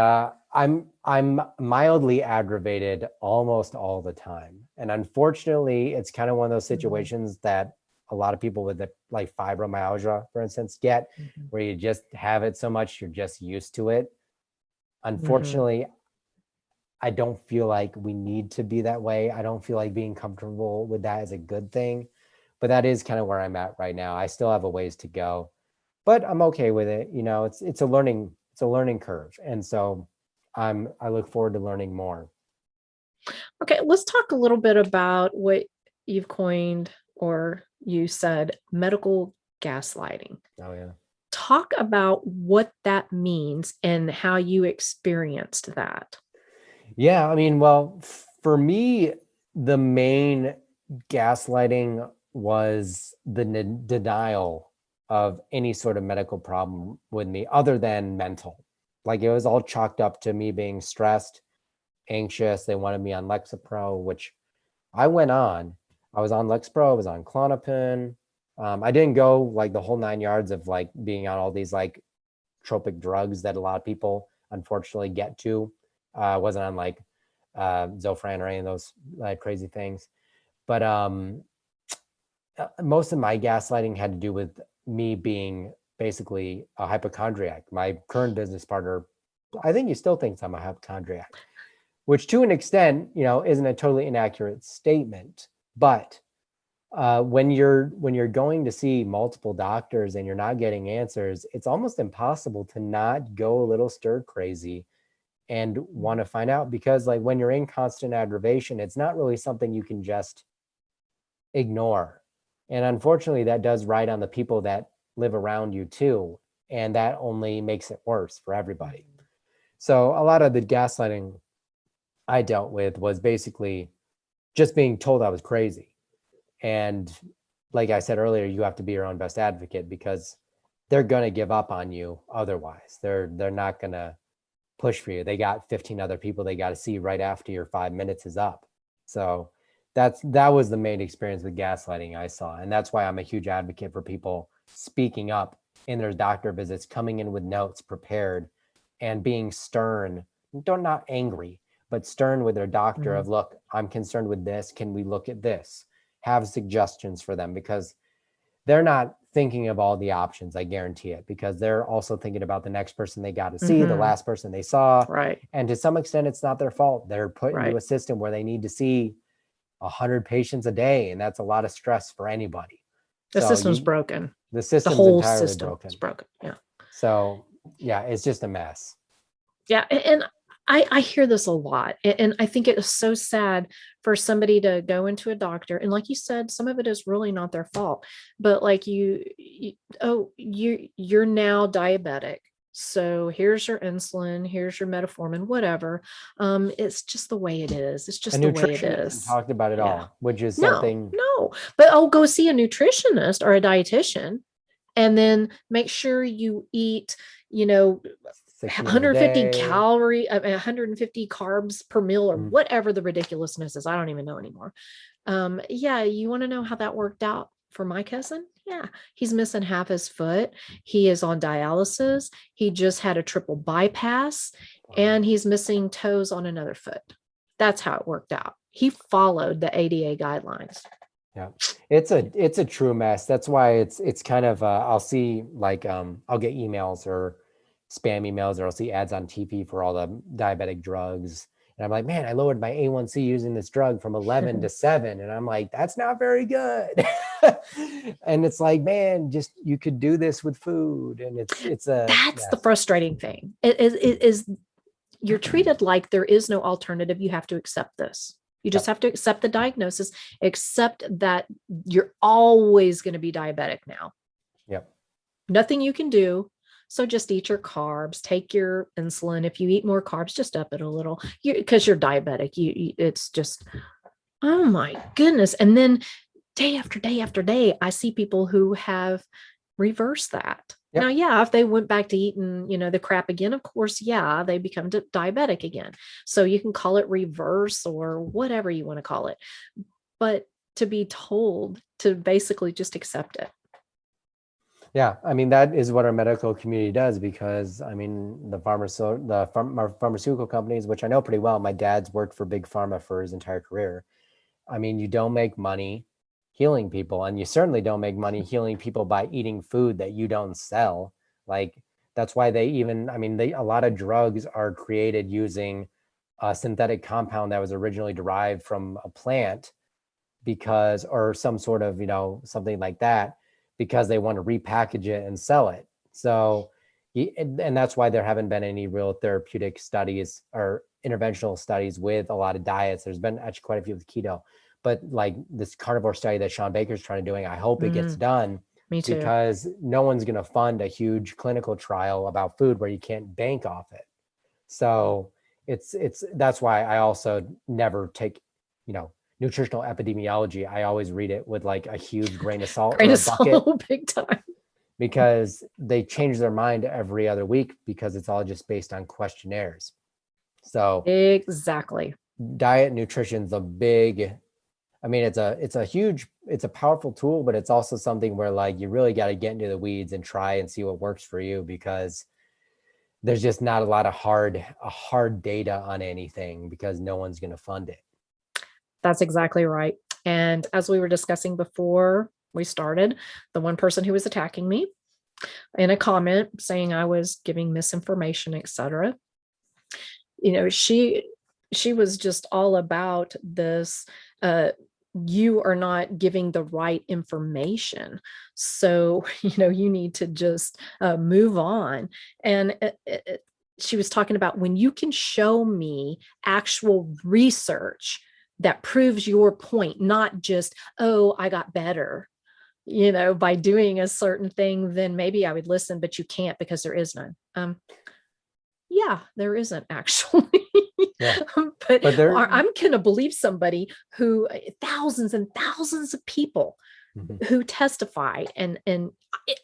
I'm mildly aggravated almost all the time. And unfortunately, it's kind of one of those situations that a lot of people with like fibromyalgia, for instance, get, where you just have it so much, you're just used to it. Unfortunately, I don't feel like we need to be that way. I don't feel like being comfortable with that is a good thing, but that is kind of where I'm at right now. I still have a ways to go, but I'm okay with it. You know, it's a learning curve. And so I look forward to learning more. Okay, let's talk a little bit about what you've coined, or you said, medical gaslighting. Oh yeah. Talk about what that means and how you experienced that. Yeah, I mean, well, for me, the main gaslighting was the denial of any sort of medical problem with me other than mental. Like it was all chalked up to me being stressed, anxious. They wanted me on Lexapro, which I went on. I was on Lexapro, I was on Klonopin. I didn't go like the whole 9 yards of like being on all these like tropic drugs that a lot of people unfortunately get to. Wasn't on like Zofran or any of those like crazy things. But most of my gaslighting had to do with me being basically a hypochondriac. My current business partner, I think he still thinks I'm a hypochondriac, which to an extent, you know, isn't a totally inaccurate statement. But when you're going to see multiple doctors and you're not getting answers, it's almost impossible to not go a little stir crazy and want to find out, because like when you're in constant aggravation, it's not really something you can just ignore. And unfortunately, that does ride on the people that live around you too. And that only makes it worse for everybody. So a lot of the gaslighting I dealt with was basically just being told I was crazy. And like I said earlier, you have to be your own best advocate, because they're going to give up on you otherwise. They're not going to push for you. They got 15 other people they got to see right after your 5 minutes is up. So that was the main experience with gaslighting I saw. And that's why I'm a huge advocate for people speaking up in their doctor visits, coming in with notes prepared and being stern, not angry, but stern with their doctor of, look, I'm concerned with this. Can we look at this? Have suggestions for them, because they're not thinking of all the options. I guarantee it, because they're also thinking about the next person they got to see, the last person they saw. Right. And to some extent, it's not their fault. They're put into Right. a system where they need to see 100 patients a day, and that's a lot of stress for anybody. The So system's broken. The system's whole entirely system broken. is broken. Yeah. So yeah, it's just a mess. Yeah. And I hear this a lot. And I think it is so sad for somebody to go into a doctor. And like you said, some of it is really not their fault. But like you're now diabetic. So here's your insulin, here's your metformin, whatever. It's just the way it is. It's just A the way it nutritionist is. talked about it all, which is No, something. no. But I'll go see a nutritionist or a dietitian, and then make sure you eat, 150 calorie, 150 carbs per meal, or whatever the ridiculousness is. I don't even know anymore. Yeah, you want to know how that worked out for my cousin? Yeah, he's missing half his foot. He is on dialysis. He just had a triple bypass, and he's missing toes on another foot. That's how it worked out. He followed the ADA guidelines. Yeah, it's a true mess. That's why it's kind of I'll see like I'll get emails or spam emails, or I'll see ads on TV for all the diabetic drugs, and I'm like, man, I lowered my A1C using this drug from 11 to 7, and I'm like, that's not very good. And it's like, man, just you could do this with food, and that's the frustrating thing. It is you're treated like there is no alternative. You have to accept this. You just have to accept the diagnosis, accept that you're always going to be diabetic now. Yep. Nothing you can do. So just eat your carbs, take your insulin. If you eat more carbs, just up it a little, because you're diabetic. It's just, oh my goodness. And then day after day after day, I see people who have reversed that. Yep. Now, yeah, if they went back to eating, the crap again, of course, yeah, they become diabetic again. So you can call it reverse or whatever you want to call it. But to be told to basically just accept it. Yeah, I mean, that is what our medical community does, because I mean, the pharmaceutical companies, which I know pretty well, my dad's worked for big pharma for his entire career. I mean, you don't make money healing people, and you certainly don't make money healing people by eating food that you don't sell. Like, that's why a lot of drugs are created using a synthetic compound that was originally derived from a plant, or some sort of, something like that, because they want to repackage it and sell it. So, and that's why there haven't been any real therapeutic studies or interventional studies with a lot of diets. There's been actually quite a few with keto, but like this carnivore study that Sean Baker's trying to do, I hope it gets done. Me too. Because no one's going to fund a huge clinical trial about food where you can't bank off it. So that's why I also never take, nutritional epidemiology. I always read it with like a huge grain of salt or a bucket, big time, because they change their mind every other week, because it's all just based on questionnaires. So exactly, diet nutrition's a big, I mean, it's a powerful tool, but it's also something where like you really got to get into the weeds and try and see what works for you, because there's just not a lot of hard data on anything, because no one's going to fund it. That's exactly right. And as we were discussing before we started, the one person who was attacking me in a comment saying I was giving misinformation, etc. She was just all about this. You are not giving the right information. So, you need to just move on. And she was talking about when you can show me actual research that proves your point, not just, oh, I got better, by doing a certain thing, then maybe I would listen, but you can't because there is none. Yeah, there isn't actually. Yeah. but I'm going to believe somebody who thousands and thousands of people who testify, and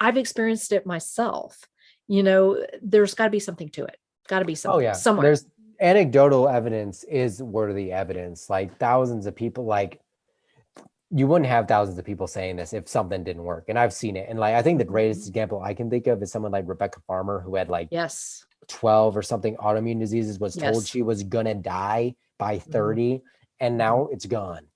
I've experienced it myself. There's got to be something to it. Got to be something. Oh yeah, somewhere. There's anecdotal evidence is worthy evidence. Like thousands of people, like you wouldn't have thousands of people saying this if something didn't work. And I've seen it. And like, I think the greatest example I can think of is someone like Rebecca Farmer, who had like Yes. 12 or something autoimmune diseases, was told Yes. she was gonna die by Mhm. 30, and now it's gone.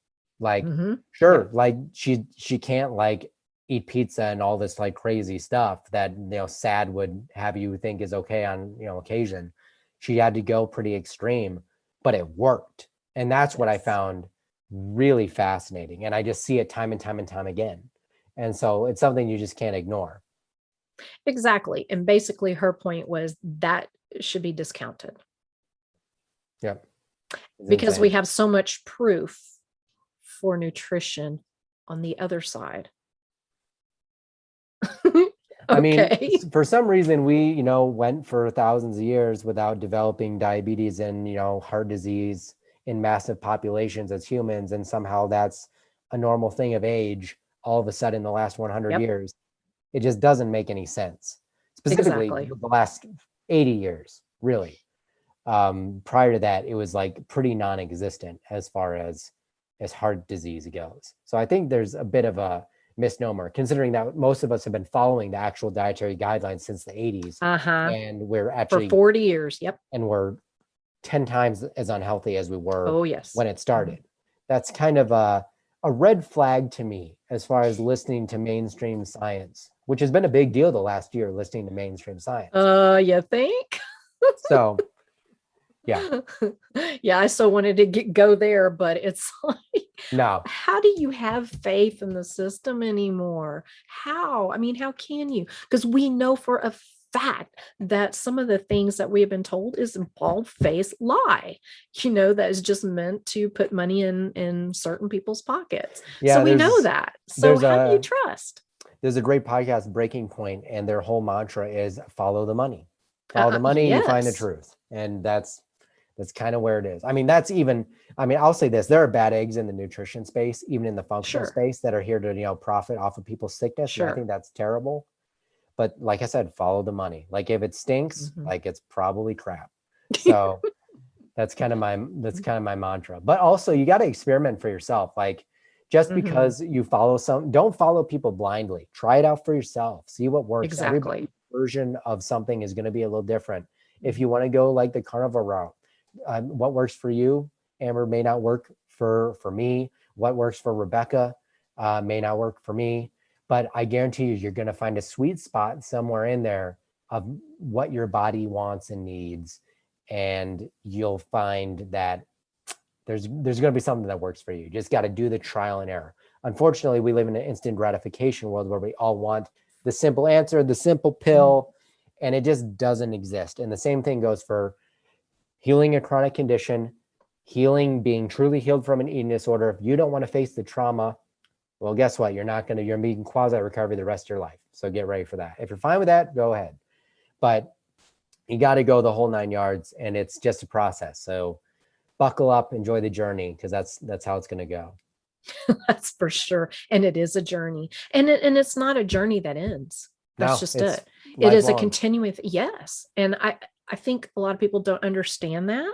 Like, Mhm. sure, Yep. like she can't like eat pizza and all this like crazy stuff that, you know, SAD would have you think is okay on, you know, occasion. She had to go pretty extreme, but it worked. And that's what I Yes. found really fascinating. And I just see it time and time and time again. And so it's something you just can't ignore. Exactly. And basically her point was that should be discounted Yep. It's because we insane. have so much proof for nutrition on the other side. I mean, Okay. for some reason, we, you know, went for thousands of years without developing diabetes and, you know, heart disease in massive populations as humans. And somehow that's a normal thing of age all of a sudden in the last 100 Yep. years. It just doesn't make any sense. Specifically, Exactly. the last 80 years, really. Prior to that, it was like pretty non-existent as far as heart disease goes. So I think there's a bit of a misnomer, considering that most of us have been following the actual dietary guidelines since the 80s, Uh-huh. and we're For actually 40 years. Yep. and we're 10 times as unhealthy as we were Oh, yes. when it started. That's kind of a red flag to me as far as listening to mainstream science, which has been a big deal the last year, listening to mainstream science. You think? So yeah, Yeah, I still wanted to go there, but it's like, no, how do you have faith in the system anymore? How? I mean, how can you? Because we know for a fact that some of the things that we have been told is a bald-faced lie, that is just meant to put money in certain people's pockets. So yeah, we know that. So there's how do you a trust? there's a great podcast, Breaking Point, and their whole mantra is follow the money. Follow the money, you find the Yes, truth. And that's kind of where it is. I mean, I'll say this, there are bad eggs in the nutrition space, even in the functional sure, space, that are here to, you know, profit off of people's sickness. And I sure. think that's terrible. But like I said, follow the money. Like if it stinks, Mhm. like it's probably crap. So that's kind of my mantra. But also you got to experiment for yourself. Like just Mhm. because you don't follow people blindly. Try it out for yourself. See what works. Exactly. Everybody's version of something is going to be a little different. If Mhm. you want to go like the carnivore route, what works for you, Amber, may not work for me. What works for Rebecca may not work for me. But I guarantee you're going to find a sweet spot somewhere in there of what your body wants and needs, and you'll find that there's going to be something that works for you. You just got to do the trial and error. Unfortunately, we live in an instant gratification world where we all want the simple answer, the simple Mhm. pill, and it just doesn't exist. And the same thing goes for healing a chronic condition, being truly healed from an eating disorder. If you don't want to face the trauma, well, guess what? You're making quasi recovery the rest of your life. So get ready for that. If you're fine with that, go ahead. But you got to go the whole 9 yards, and it's just a process. So buckle up, enjoy the journey, because that's how it's going to go. That's for sure. And it is a journey. And it's not a journey that ends. That's No, just it's it. It is a lifelong. continuing, yes. And I think a lot of people don't understand that.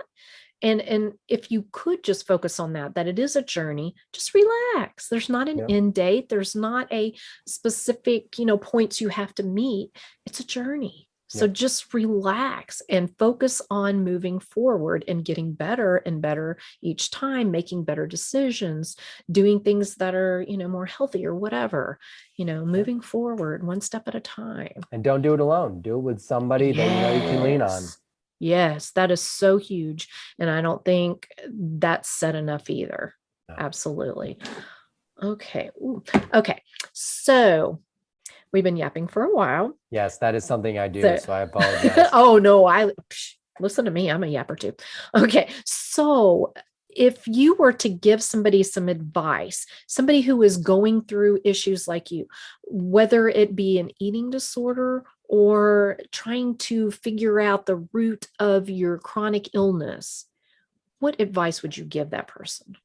And if you could just focus on that it is a journey, just relax. There's not an Yep. end date. There's not a specific, points you have to meet. It's a journey. So Yep. just relax and focus on moving forward and getting better and better each time, making better decisions, doing things that are, more healthy or whatever, Yep. moving forward one step at a time. And don't do it alone. Do it with somebody that you know you can lean on. Yes. Yes, that is so huge. And I don't think that's said enough either. No. Absolutely. Okay. Ooh. Okay. So we've been yapping for a while. Yes, that is something I do. So, So I apologize. oh no, listen to me. I'm a yapper too. Okay. So if you were to give somebody some advice, somebody who is going through issues like you, whether it be an eating disorder or trying to figure out the root of your chronic illness, what advice would you give that person?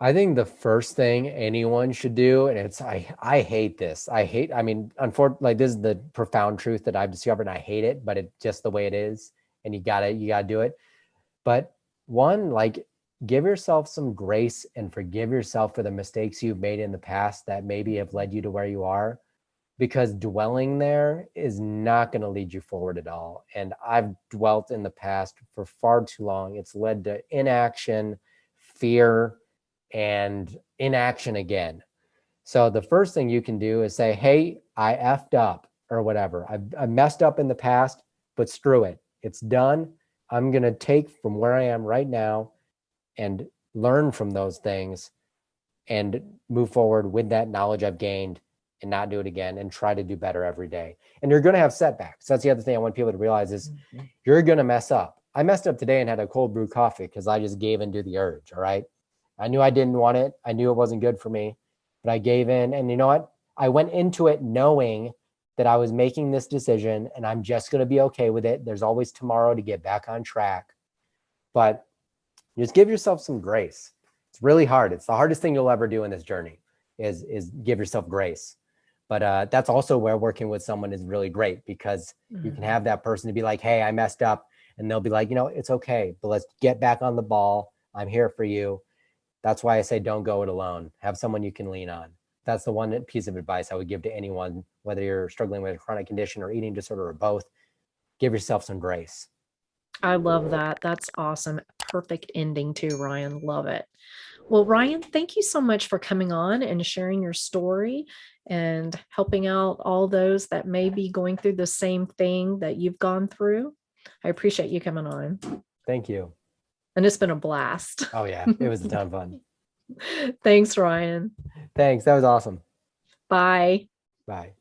I think the first thing anyone should do, and I hate this. I mean, unfortunately, like this is the profound truth that I've discovered, and I hate it, but it's just the way it is, and you gotta do it. But one, like give yourself some grace and forgive yourself for the mistakes you've made in the past that maybe have led you to where you are, because dwelling there is not going to lead you forward at all. And I've dwelt in the past for far too long. It's led to inaction, fear, and inaction again. So the first thing you can do is say, hey, I effed up or whatever. I messed up in the past, but screw it. It's done. I'm going to take from where I am right now and learn from those things and move forward with that knowledge I've gained and not do it again and try to do better every day. And you're going to have setbacks. That's the other thing I want people to realize is you're going to mess up. I messed up today and had a cold brew coffee because I just gave in to the urge. All right. I knew I didn't want it. I knew it wasn't good for me, but I gave in. And you know what? I went into it knowing that I was making this decision and I'm just going to be okay with it. There's always tomorrow to get back on track, but just give yourself some grace. It's really hard. It's the hardest thing you'll ever do in this journey is give yourself grace. But that's also where working with someone is really great, because you can have that person to be like, hey, I messed up. And they'll be like, it's okay, but let's get back on the ball. I'm here for you. That's why I say don't go it alone. Have someone you can lean on. That's the one piece of advice I would give to anyone, whether you're struggling with a chronic condition or eating disorder or both. Give yourself some grace. I love that. That's awesome. Perfect ending too, Ryan. Love it. Well, Ryan, thank you so much for coming on and sharing your story and helping out all those that may be going through the same thing that you've gone through. I appreciate you coming on. Thank you. And it's been a blast. Oh, yeah. It was a ton of fun. Thanks, Ryan. Thanks. That was awesome. Bye. Bye.